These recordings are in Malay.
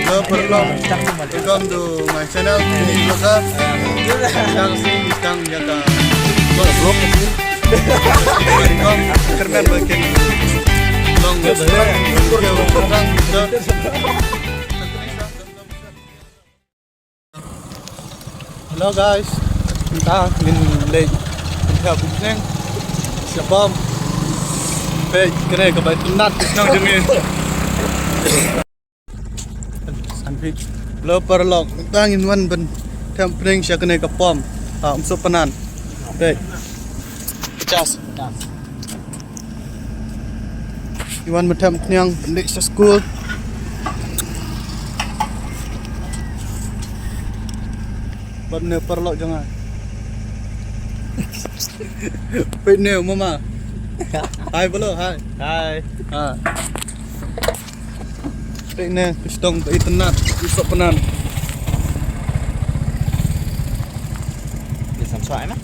Hello, welcome to my channel. Ini vlogger yang sedang jaga vlog ini. Welcome, kerana bikin vlog orang kita. Hello guys, kita lagi lihat bukan siapa. Baik, kena kebaik tenat senang jengih. Lo perlok tangin wan ben tem pring sia kene kapom umso penan baik cas iwan metam knyang pendik sa school bane perlok jangan pene mama hai bolo hai ha ini pistong ke internet usap penan di samsai mah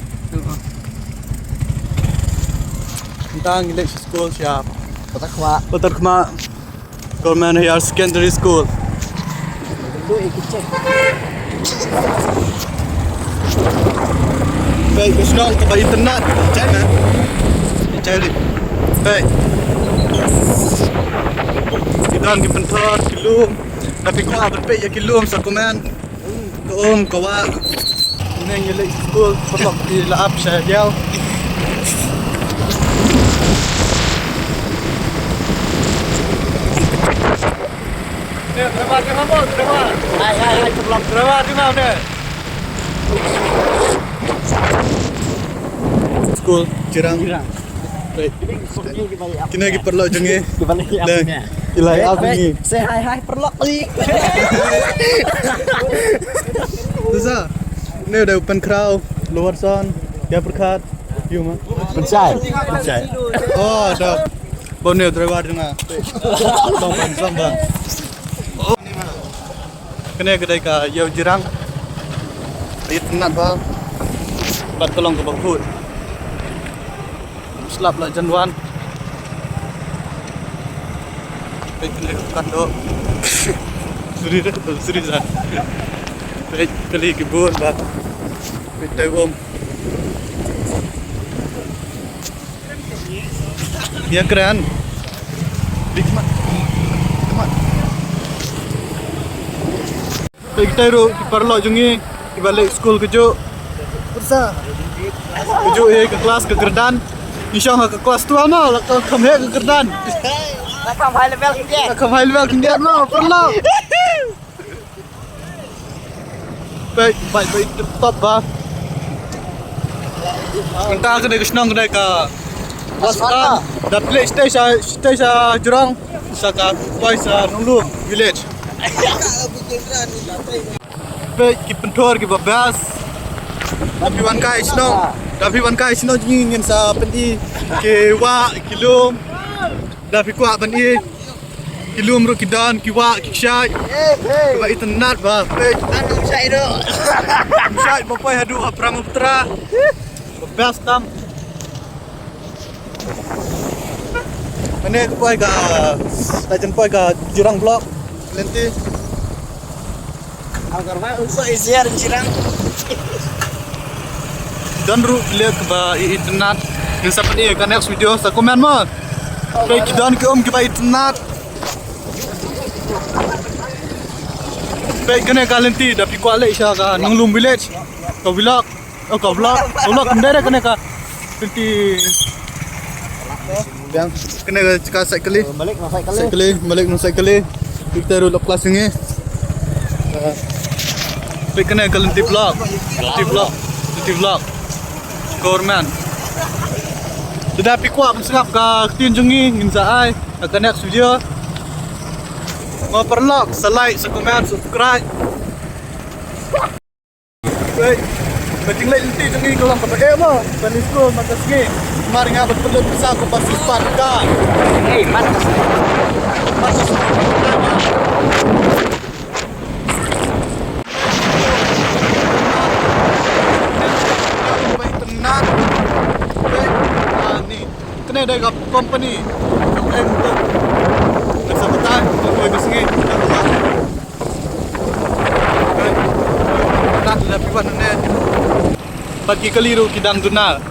kita ngilik school siap Kota Khma Government Higher Secondary School dulu ikut cek baik pistong ke internet cari baik dan di pentor kilum tapi kau berpe ya kilum sakuman kawa ini ngilik school perlu di laap saya jauh terima hai terima di mana school jirang baik kini lagi perlu jengi ilai apa ni? Say hi perlok li. Tusa, ni udah open crowd, luar son, ya berkat, you mah. Pencai. Oh, dah. Bonel terlewat dengan. Sambang. Oh, ni mah. Kena kedai ka yau jirang. It nak ba. Bat tolong ke bakut. Slap lah janduan. Kando suri dah baik kali kebun bat kita ya keren bigmat baik kita perlu jungi balik school kejo kursa kejo ke kelas ke gerdan insya Allah ke kelas tua mah kami ke gerdan Nakam high level kindian lo perlu. Baik top ba. Kita kena kesnang kena ka. Waskan dah play stage jurang saka paisa nulu village. Baik ki pentor ki babas. Tapi wan kai sino ingin sa pendi ke wa kilum Dapat kuat bani kilum ru kidan kiwa kiksyai kiwa internet ba Anu syai do. syai bapai hadu pramutra best tam mane kuai ga tajan kuai ga jurang blok lenti Agar mah usah isiar jirang. dan ru lihat ba internet yang seperti kan next video sa komen mo baik dan ke kita internet baik kena kalenti tapi kualek sya ka nunglum village kau vlog kendara kena ka nanti yang kena ka cycle Balik nak cycle kita roll kelas ni baik kena kalenti vlog government tetapi kuat mensengap ka tinjungi ngin saai akan next video mau perlu like komen subscribe baik penting lagi nanti jungi kalau ke mo bani school mata segi mari ngabat perlu bisa ke basis parka mana kena ada company yang untuk bersama-sama untuk Bagi keliru kidang guna.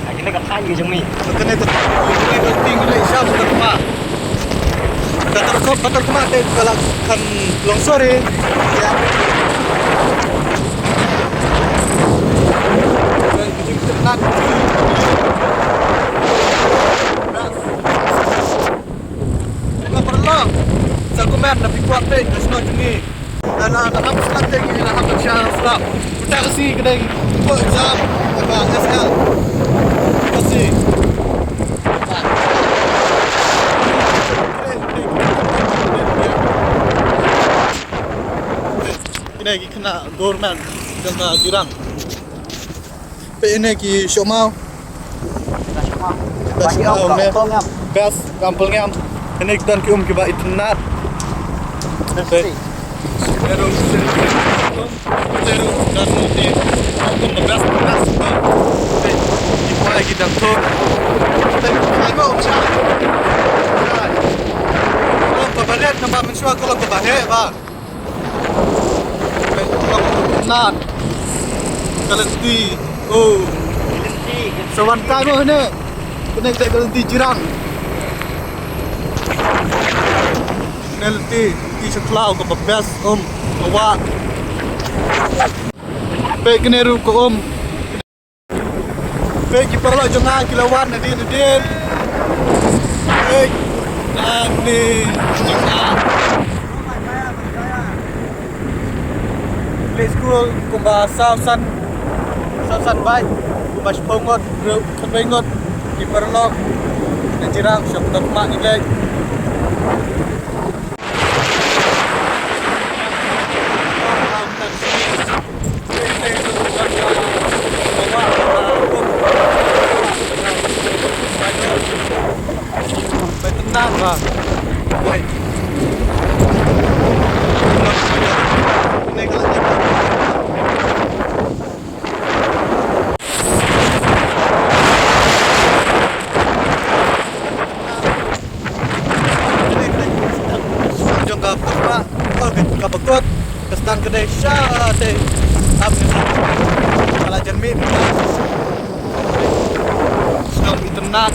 Akhirnya kata gitu cumi. Kena itu tinggi siap terima. Kata kemana kalau kan longsor ya. Kucing ternak. Nggak perlu. Saya komen tapi kuat deh kasih ni. Dan ada apa strategi yang harus saya serap. Kita kasih kedai buat jam apa SL. Kasih. Ini lagi kena doorman kena jirang. Ini lagi syomau. Bagi Syomau ni. kau ngam. Bes gampang ngam. Ini kita kiba internet. Baik. Terus dan nanti aku ngebas. Baik. Ibu lagi doktor. Saya mau cakap. Kalau kebaret nampak mencuat kalau kebaret, Pak. Nat. Kalenti. Oh. Sawan kago ni. Kena kita kalenti jirang. Kalenti di sekolah ko babas awak. Baik kena ru ko Baik perlu jangan kilawan nadin. Baik. Nani jangan. Play school kumba sausan baik kumba spongot kebengot di perlok dan jirang siap mak nilai tenang lah baik kapakot kestan kedai syate kalau jermin senang internet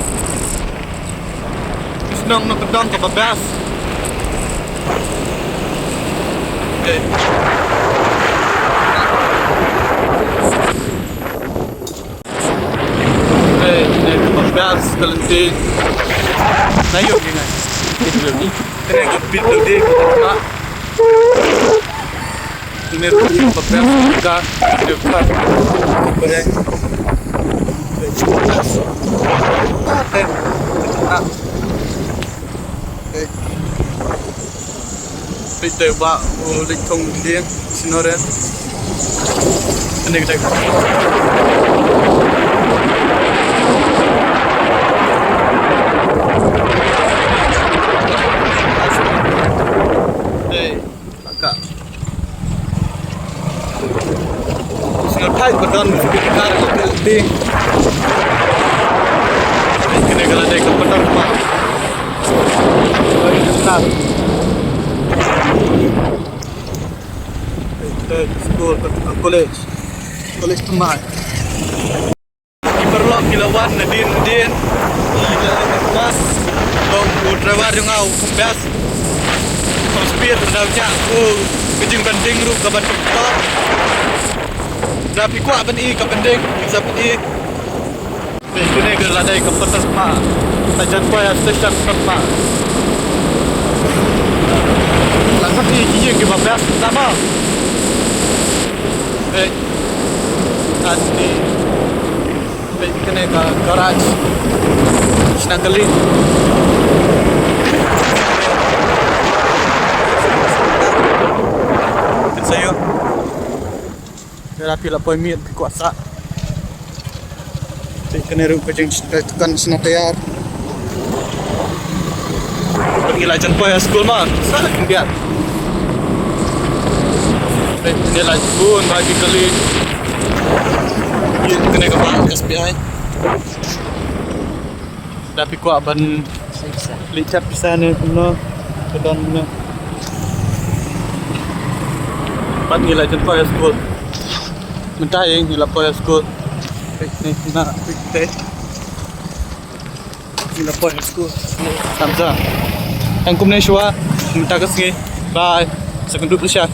senang nak kedang kebabas ini kebabas kelenting nayuk ni ini kebit lebih kita ini rumah papel kita dekat boleh kita buat ulik tong dia sinoran ini kita Singatai berdan sekitar di kini kalau ada kepada rumah benar school college tempat perlu kilawan nadin mas bang driver yang au bias speed rendahnya kejing banding ru kaban cepat Dapi kuat bani ke pending bisa bani. Ini ni geladai ke petas ma. Tajan kuat station ma. Langsung ni kijing ke babas sama. Tadi baik kena ke garage. Senang kali. Saya rapi lapoi miet kuasa. Kena ru kejeng tekan senatayar. Pergi lajan poya school mah. Salah kemudian. Dia lagi pun bagi kali. Ini kena ke bank SBI. Tapi kuat ban licap di sana kena kedon kena. Pergi lajan poya school. Mentayang di Lapoy School. Ni na teh. Di Lapoy School. Samsa. Ang kumne shwa. Minta ke sini. Bye. Sekunduk siya.